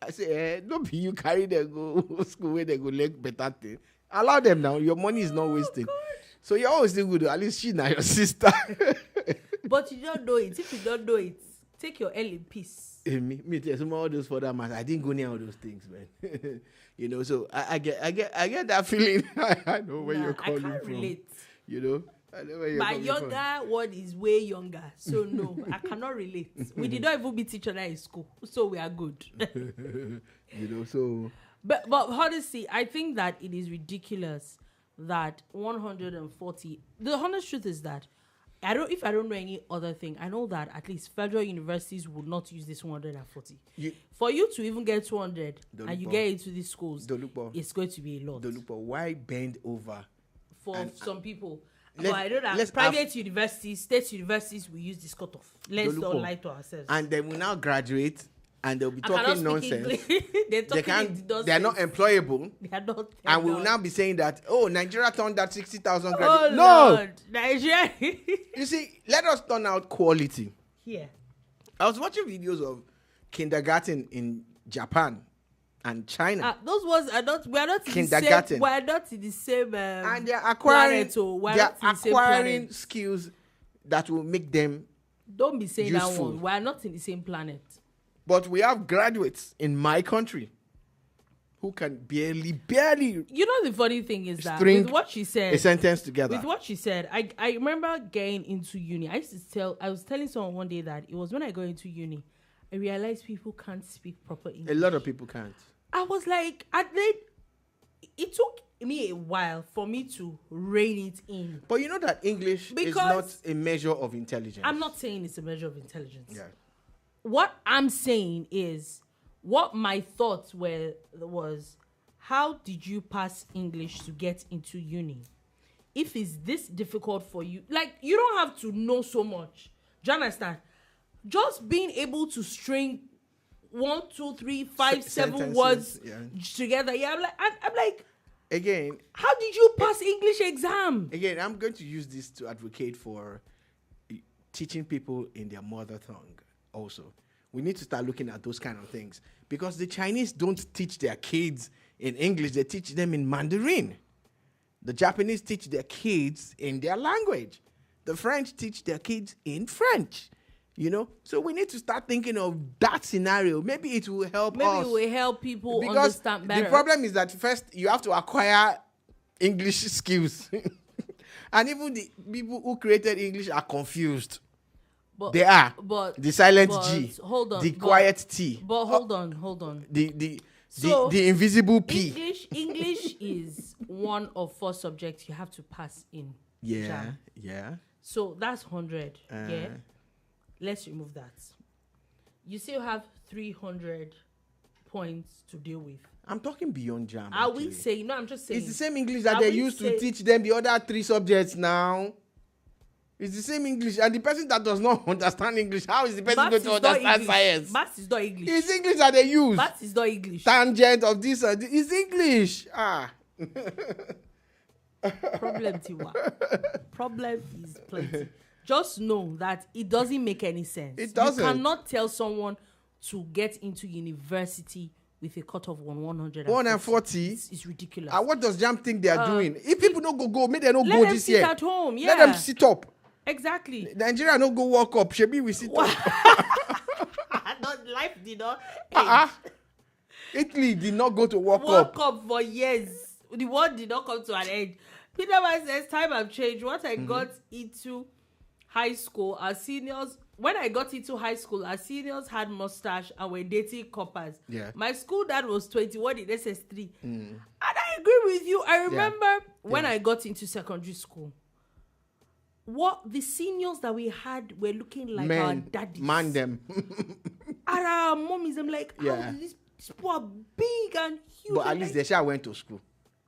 I say, don't be you carry them go school where they go like better thing. Allow them now. Your money is not wasted. God. So you're always still good. At least she's not your sister. But you don't know it. If you don't know it, take your L in peace. Me tell some of all those further matters. I didn't go near all those things, man. You know, so I get that feeling. I know where you're calling from. I can't relate. You know. My younger one is way younger, so no, I cannot relate. We did not even meet each other in school, so we are good. You know, so. But honestly, I think that it is ridiculous that 140. The honest truth is that if I don't know any other thing, I know that at least federal universities would not use this 140. For you to even get 200 Dolupo, and you get into these schools, Dolupo, it's going to be a lot. Dolupo, why bend over? For some people. But I know that private universities, state universities will use this cutoff. Let's not lie to ourselves. And they will now graduate and they'll be talking nonsense. They're not employable. They are not. And we will now be saying that, Nigeria turned that 60,000 graduates. Oh, no! Lord. Nigeria. You see, let us turn out quality. Yeah. I was watching videos of kindergarten in Japan and China. Those ones are not. We are not kindergarten. In the same. We are not in the same. And they're acquiring skills that will make them. Don't be saying useful. that one. We are not in the same planet. But we have graduates in my country who can barely. You know, the funny thing is that with what she said, a sentence together. With what she said, I remember getting into uni. I was telling someone one day that it was when I got into uni, I realized people can't speak proper English. A lot of people can't. I was like, it took me a while for me to rein it in. But you know that English is not a measure of intelligence. I'm not saying it's a measure of intelligence. Yeah. What I'm saying is, what my thoughts was, how did you pass English to get into uni? If it's this difficult for you, like, you don't have to know so much. Do you understand? Just being able to string 1, 2, 3, 5, 7 words together. Yeah, I'm like, again, how did you pass English exam? Again, I'm going to use this to advocate for teaching people in their mother tongue. Also, we need to start looking at those kind of things, because the Chinese don't teach their kids in English, they teach them in Mandarin. The Japanese teach their kids in their language. The French teach their kids in French. You know, so we need to start thinking of that scenario. Maybe it will help us. Maybe it will help people understand better. The problem is that first you have to acquire English skills. And even the people who created English are confused. They are. But the silent G. Hold on. The quiet T. But hold on. The invisible P. English is one of 4 subjects you have to pass in. Yeah. So that's 100. Yeah. Let's remove that. You still have 300 points to deal with. I'm talking beyond JAMB. Are we saying? No, I'm just saying. It's the same English that they used to teach them the other 3 subjects now. It's the same English. And the person that does not understand English, how is the person going to understand science? Maths is not English. It's English that they use. Maths is not English. Tangent of this. It's English. Problem, Tiwa. Problem is plenty. Just know that it doesn't make any sense. It doesn't. You cannot tell someone to get into university with a cut of 140. 140? It's ridiculous. What does JAMB think they are doing? If people don't go, make them not go this year. Let them sit at home, yeah. Let them sit up. Exactly. Nigeria don't go walk up. Shebi we sit up. Life did not end. Italy did not go to walk up for years. The world did not come to an end. Peterman says time have changed. What I got into high school, our seniors had mustache and were dating coppers. Yeah. My school dad was 21 in SS3. And I agree with you. I remember when I got into secondary school, what the seniors that we had were looking like our daddies. Man them. And our mommies, I'm like, these people are big and huge. But at least they sure went to school.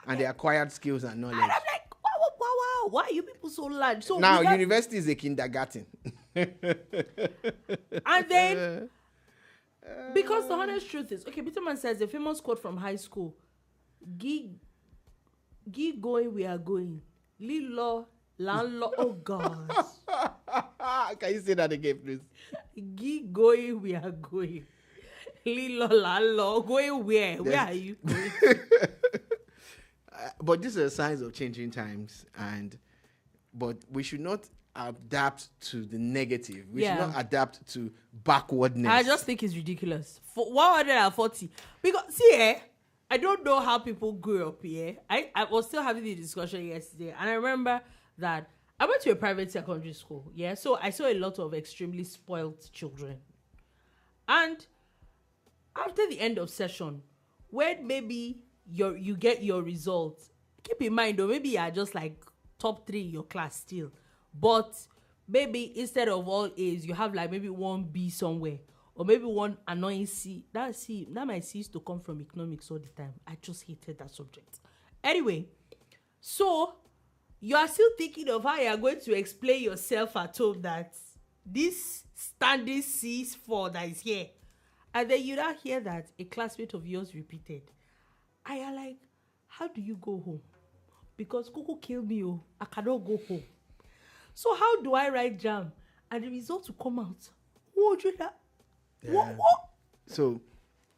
And they acquired skills and knowledge. And I'm like, wow, why are you people so large? So now, university is a kindergarten. And then, because the honest truth is, okay, Peterman says a famous quote from high school, Gi going, we are going. Lilo, landlord, oh God. Can you say that again, please? Gi going, we are going. Lilo, landlord, going where? Where are you going? But these are signs of changing times, but we should not adapt to the negative. We should not adapt to backwardness. I just think it's ridiculous. For 140. Because, see, I don't know how people grew up here. I was still having the discussion yesterday, and I remember that I went to a private secondary school, so I saw a lot of extremely spoiled children. And after the end of session, when maybe you get your results, keep in mind, though, maybe you are just like top 3 in your class still. But maybe instead of all A's, you have like maybe one B somewhere, or maybe one annoying C. That might C used to come from economics all the time. I just hated that subject. Anyway, so you are still thinking of how you are going to explain yourself at home that this standing C4 that is here, and then you now hear that a classmate of yours repeated. I am like, how do you go home? Because Coco killed me, oh, I cannot go home. So how do I write JAMB and the result to come out? What would you that? What? So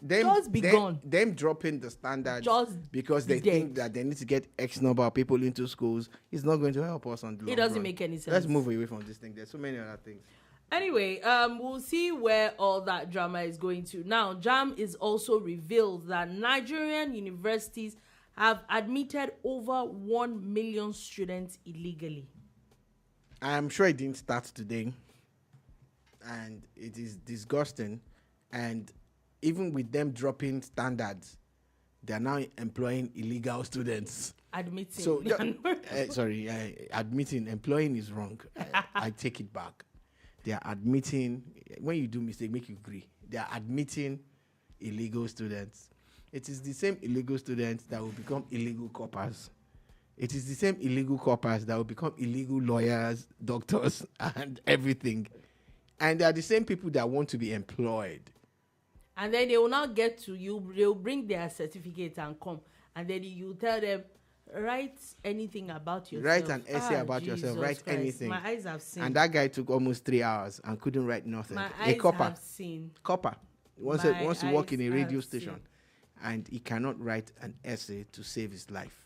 them dropping the standards because they think that they need to get X number of people into schools is not going to help us on the long It doesn't run. make any sense. Let's move away from this thing. There's so many other things. Anyway, we'll see where all that drama is going to. Now, JAMB is also revealed that Nigerian universities have admitted over 1 million students illegally. I'm sure it didn't start today, and it is disgusting. And even with them dropping standards, they are now employing illegal students. Admitting. So, admitting, employing is wrong. I take it back. They are admitting, when you do mistake, make you agree. They are admitting illegal students. It is the same illegal students that will become illegal coppers. It is the same illegal coppers that will become illegal lawyers, doctors, and everything. And they are the same people that want to be employed. And then they will not get to you. They will bring their certificate and come. And then you tell them, write anything about yourself. Write an essay about Jesus yourself. Write Christ. anything. My eyes have seen. And that guy took almost 3 hours and couldn't write nothing. My eyes have seen. Copper. Wants to work in a radio station. And he cannot write an essay to save his life.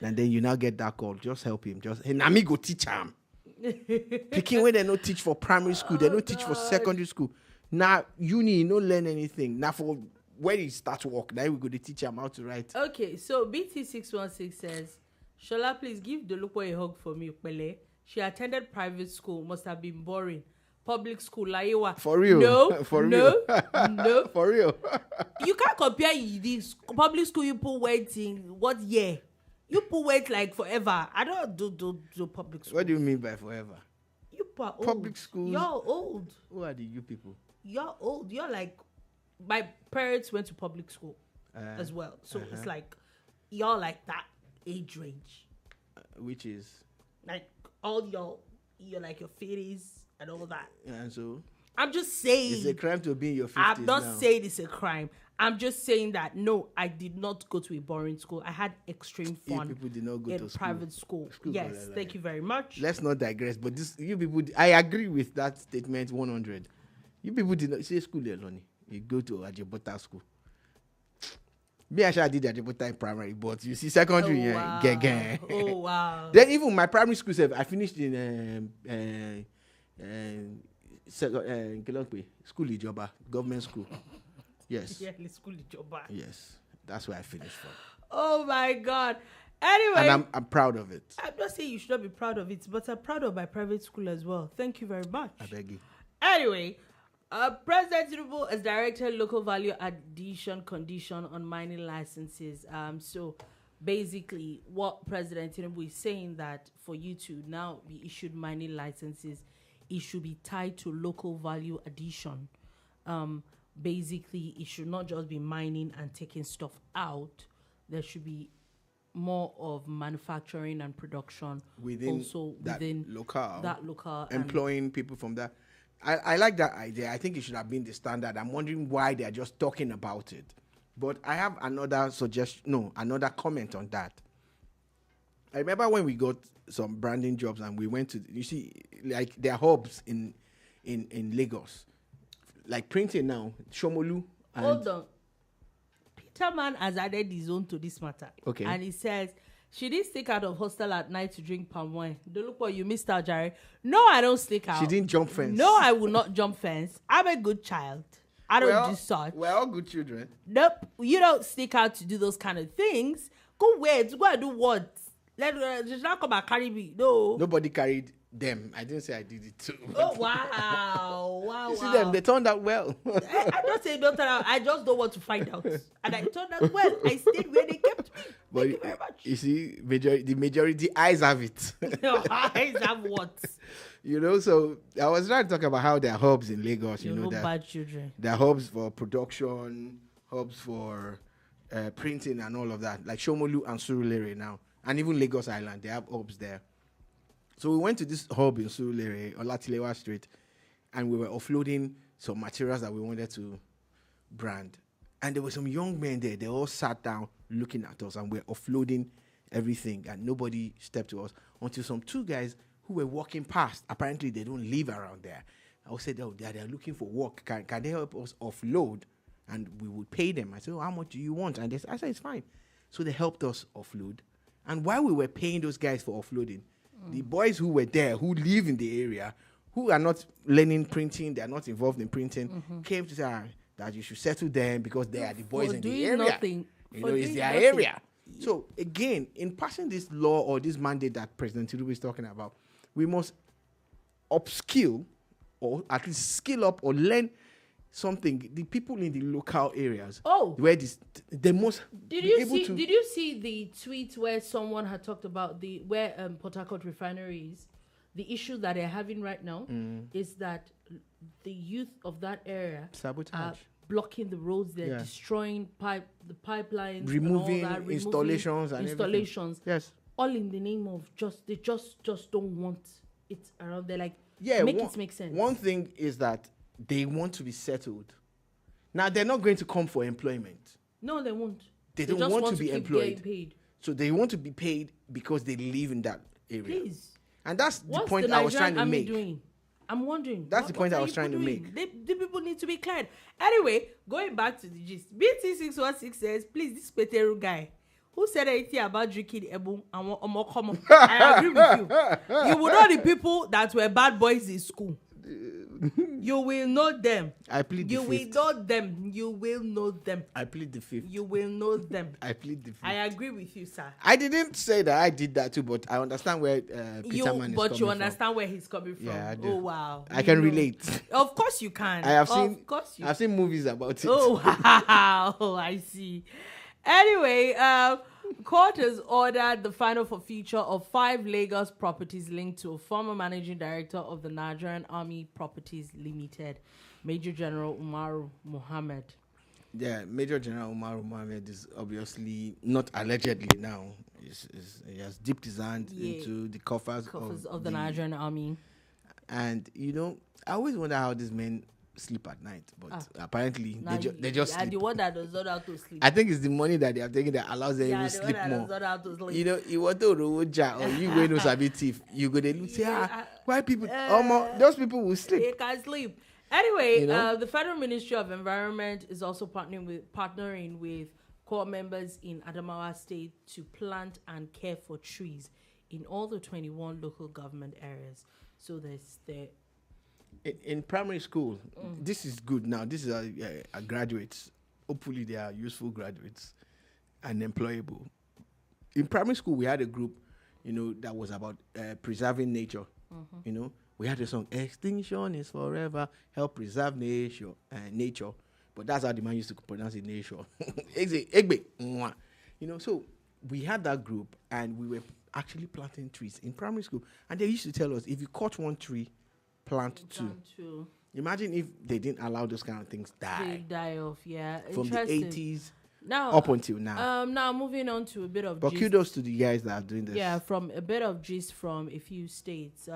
And then you now get that call. Just help him. Hey, Nami go teach him. Picking where they no teach for primary school. They no teach for secondary school. Now, uni, no learn anything. Now, for when he starts work, now we go to teach him how to write. Okay, so BT616 says, Sola, please give Dolupo a hug for me, Pele. She attended private school. Must have been boring. Public school, Laiwa. For real? No. For real? No. For real? You can't compare this. Public school, you put weight in what year? You put weight like forever. I don't do public school. What do you mean by forever? You put old. Public schools. You're old. Who are the you people? You're old. You're like, my parents went to public school as well. So it's like, you're like that age range. Which is? Like all you're like your 50s and all that. And so? I'm just saying. It's a crime to be in your 50s I'm not now. saying it's a crime. I'm just saying that, no, I did not go to a boring school. I had extreme fun. You people did not go in to private school. Yes, thank you very much. Let's not digress. But you people, I agree with that statement 100. You people did not say school alone. You go to Ajibota school. Me, actually, I did Ajibota in primary, but you see, secondary, Oh, wow. Then even my primary school, I finished in school Ijoba, government school. Yes. Yes, that's where I finished from. Oh my God. Anyway, and I'm proud of it. I'm not saying you should not be proud of it, but I'm proud of my private school as well. Thank you very much. I beg you. Anyway, President Dolupo has directed local value addition condition on mining licenses. So basically, what President Tinubu is saying that for you to now be issued mining licenses, it should be tied to local value addition. Basically, it should not just be mining and taking stuff out. There should be more of manufacturing and production within that local employing people from that. I like that idea. I think it should have been the standard. I'm wondering why they're just talking about it. But I have another another comment on that. I remember when we got some branding jobs and we went to, you see, like there are hubs in Lagos. Like printing now, Shomolu. Hold on. Peterman has added his own to this matter. Okay. And he says, she didn't sneak out of hostel at night to drink palm wine. Dolupo, you missed out, Jerry. No, I don't sneak out. She didn't jump fence. No, I will not jump fence. I'm a good child. I don't do such. We're all good children. Nope. You don't sneak out to do those kind of things. Go where? Go and do what? Just not come and carry me. No. Nobody carried them. I didn't say I did it too. Oh, wow. Wow. You see them, they turned out well. I don't say don't turn out. I just don't want to find out. And I turned out well. I stayed where they kept me. Thank you very much. You see, the majority eyes have it. Your eyes have what? So I was trying to talk about how there are hubs in Lagos. No bad children. There are hubs for production, hubs for printing and all of that, like Shomolu and Surulere now, and even Lagos Island, they have hubs there. So we went to this hub in Surulere, Olatilewa Street, and we were offloading some materials that we wanted to brand. And there were some young men there. They all sat down looking at us, and we're offloading everything, and nobody stepped to us until some two guys who were walking past. Apparently, they don't live around there. I said, oh, they're looking for work. Can they help us offload? And we would pay them. I said, oh, how much do you want? And I said, it's fine. So they helped us offload. And while we were paying those guys for offloading, the boys who were there, who live in the area, who are not learning printing, they are not involved in printing, came to say that you should settle them because they are the boys in the area. Nothing. It's their area. So again, in passing this law or this mandate that President Tinubu is talking about, we must upskill or at least skill up or learn something. The people in the local areas, where the most did you see the tweet where someone had talked about where Port Harcourt refinery is? The issue that they're having right now is that the youth of that area are blocking the roads. They're destroying the pipelines, removing installations and installations. Yes, all in the name of they just don't want it around there. Like, make it make sense. One thing is that they want to be settled. Now they're not going to come for employment. No, they won't. They don't want to be employed. So they want to be paid because they live in that area. Please. And that's the point I was trying to make. Doing? I'm wondering. That's the point I was trying to make. The people need to be cleared. Anyway, going back to the gist. BT616 says, please, this Peteru guy who said anything about drinking Ebu and Omokomo, I agree with you. You will know the people that were bad boys in school. You will know them. I plead the fifth. You will know them. You will know them. I plead the fifth. You will know them. I plead the fifth. I agree with you, sir. I didn't say that I did that too, but I understand where Peterman is coming from. But you understand where he's coming from. Yeah, I do. Oh, wow. I can relate. Of course you can. I've seen movies about it. Oh, wow. I see. Anyway, court has ordered the final forfeiture of 5 Lagos properties linked to a former managing director of the Nigerian Army Properties Limited, Major General Umaru Mohammed. Yeah, Major General Umaru Mohammed is obviously not allegedly now. He has dipped his hand into the coffers of the Nigerian Army. And, I always wonder how these men sleep at night, but apparently they just sleep. The one that does not have to sleep. I think it's the money that they are taking that allows them to sleep more. You want to roja or you going to sabi thief, you go there look say why people those people will sleep. They can sleep. Anyway, the Federal Ministry of Environment is also partnering with core members in Adamawa State to plant and care for trees in all the 21 local government areas. So in primary school, this is good now. This is a graduates. Hopefully, they are useful graduates and employable. In primary school, we had a group, that was about preserving nature. We had a song, "Extinction is forever, help preserve nature." But that's how the man used to pronounce it, nature. So we had that group, and we were actually planting trees in primary school. And they used to tell us, if you cut one tree, plant two. Imagine if they didn't allow those kind of things They die off, yeah. From the 80s up until now. Now moving on to a bit of But gist. Kudos to the guys that are doing this. Yeah, from a bit of gist from a few states.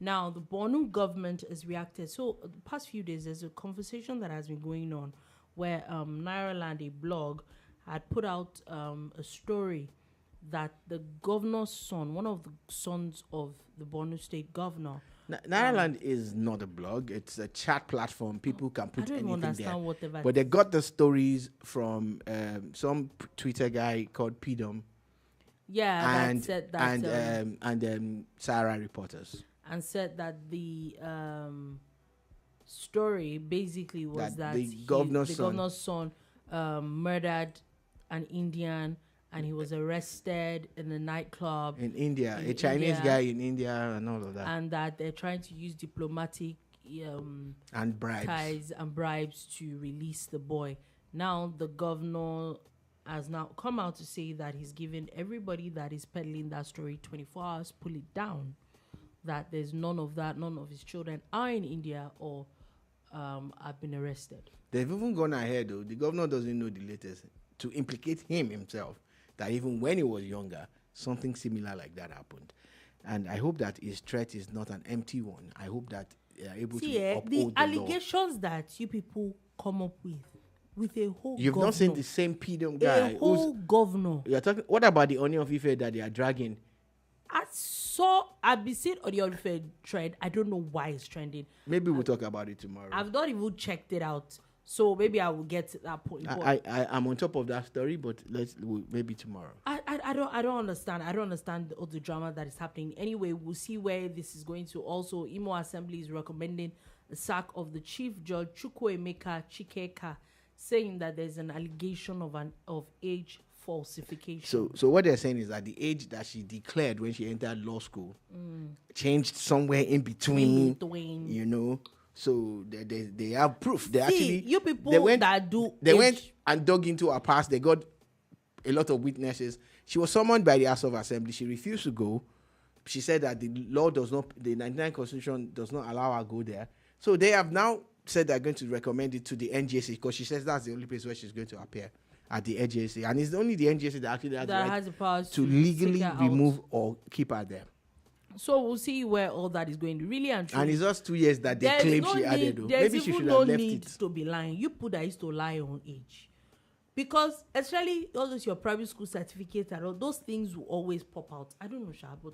Now, the Borno government has reacted. So, the past few days, there's a conversation that has been going on where Nairaland, a blog, had put out a story that the governor's son, one of the sons of the Borno state governor. Nairaland is not a blog. It's a chat platform. People can put anything there. But they got the stories from some Twitter guy called PDP. Yeah, and Sarah reporters. And said that the story basically was that the governor's son murdered an Indian, and he was arrested in a nightclub in India, a Chinese guy in India, and all of that. And that they're trying to use diplomatic and ties and bribes to release the boy. Now the governor has now come out to say that he's given everybody that is peddling that story 24 hours, pull it down. that there's none of that. None of his children are in India or have been arrested. They've even gone ahead, though. The governor doesn't know the latest to implicate him himself that even when he was younger, something similar like that happened. And I hope that his threat is not an empty one. I hope that they are able to uphold the allegations that you people come up with a whole You've governor, not seen the same PDP guy. A whole governor. You're talking. What about the Onion of Ife that they are dragging? I've been seeing on the Ife trend. I don't know why it's trending. Maybe we'll talk about it tomorrow. I've not even checked it out. So maybe I will get to that point. I'm on top of that story, but maybe tomorrow. I don't understand. I don't understand all the drama that is happening. Anyway, we'll see where this is going to. Also, Imo Assembly is recommending the sack of the Chief Judge Chukwuemeka Chikeka, saying that there's an allegation of age falsification. So what they're saying is that the age that she declared when she entered law school changed somewhere in between. You know. So they have proof. You people went and dug into her past. They got a lot of witnesses. She was summoned by the House of Assembly. She refused to go. She said that the Nigerian Constitution does not allow her to go there. So they have now said they're going to recommend it to the NJC because she says that's the only place where she's going to appear, at the NJC. And it's only the NJC that actually has the power to legally remove or keep her there. So we'll see where all that is going. Really and truly. And it's just 2 years that they claim she added. Maybe she should have left it. To be lying. You put that used to lie on age, because especially all those your private school certificates and all those things will always pop out. I don't know, but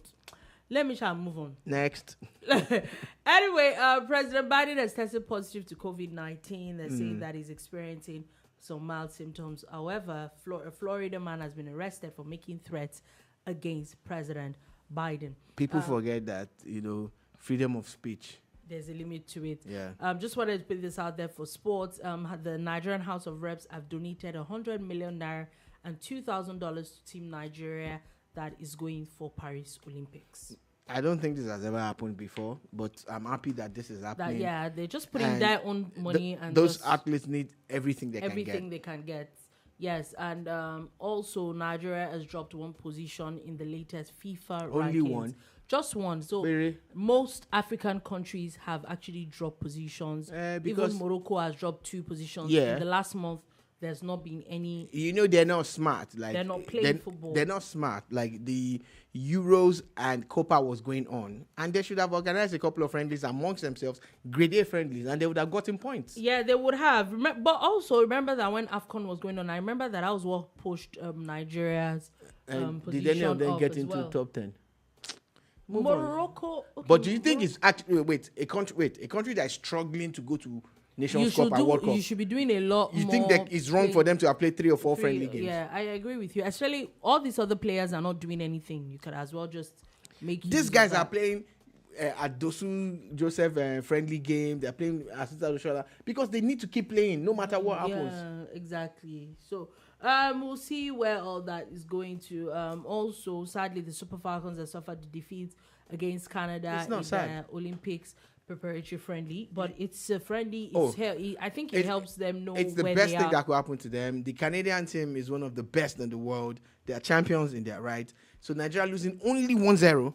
let me move on. Next. Anyway, President Biden has tested positive to COVID-19. They're saying that he's experiencing some mild symptoms. However, a Florida man has been arrested for making threats against President Biden. People forget that, freedom of speech. There's a limit to it. Yeah. Just wanted to put this out there for sports. The Nigerian House of Reps have donated 100 million naira and $2,000 to Team Nigeria that is going for Paris Olympics. I don't think this has ever happened before, but I'm happy that this is happening. They're just putting their own money and those athletes need everything they can get. Yes, and also Nigeria has dropped one position in the latest FIFA rankings. Only one? Just one. So really? Most African countries have actually dropped positions. Because even Morocco has dropped 2 positions. Yeah. In the last month, there's not been any. They're not smart. Like they're not playing football. They're not smart. Like the Euros and Copa was going on, and they should have organized a couple of friendlies amongst themselves, grade A friendlies, and they would have gotten points. Yeah, they would have. But also remember that when AFCON was going on, I remember that was what pushed Nigeria's position. Did any of them get into top 10? Morocco. Okay, but do you think it's actually a country that is struggling to go to Nations Cup and World Cup? You should be doing a lot more. You think that it's wrong for them to have played 3 or 4 friendly games? Yeah, I agree with you. Actually, all these other players are not doing anything. You could as well just make. These guys are playing at Dosu Joseph friendly game. They're playing Asita Oshola because they need to keep playing no matter what happens. Yeah, exactly. So we'll see where all that is going to. Also, sadly, the Super Falcons have suffered the defeat against Canada in the Olympics preparatory friendly, but it's a friendly. I think it helps them know it's the where best they thing are. that could happen to them. The Canadian team is one of the best in the world. They are champions in their right. So Nigeria losing only 1-0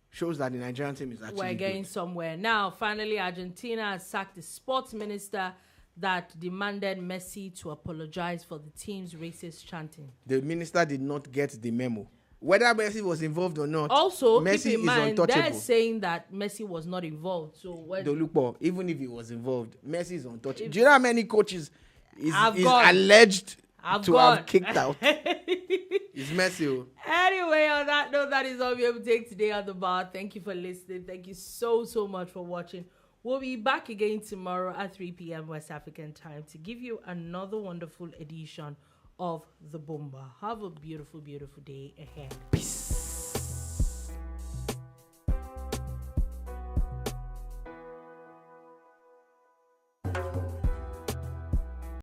shows that the Nigerian team is actually we're getting somewhere. Now, finally, Argentina has sacked the sports minister that demanded Messi to apologize for the team's racist chanting. The minister did not get the memo. Whether Messi was involved or not, also, Messi keep in mind, is untouchable. they're saying that Messi was not involved. So Dolupo, even if he was involved, Messi is untouchable. Do you know how many coaches is alleged to have kicked out? It's Messi. Anyway, on that note, that is all we will take today on the bar. Thank you for listening. Thank you so much for watching. We'll be back again tomorrow at 3 p.m. West African time to give you another wonderful edition of The Bomba. Have a beautiful, beautiful day ahead. Peace.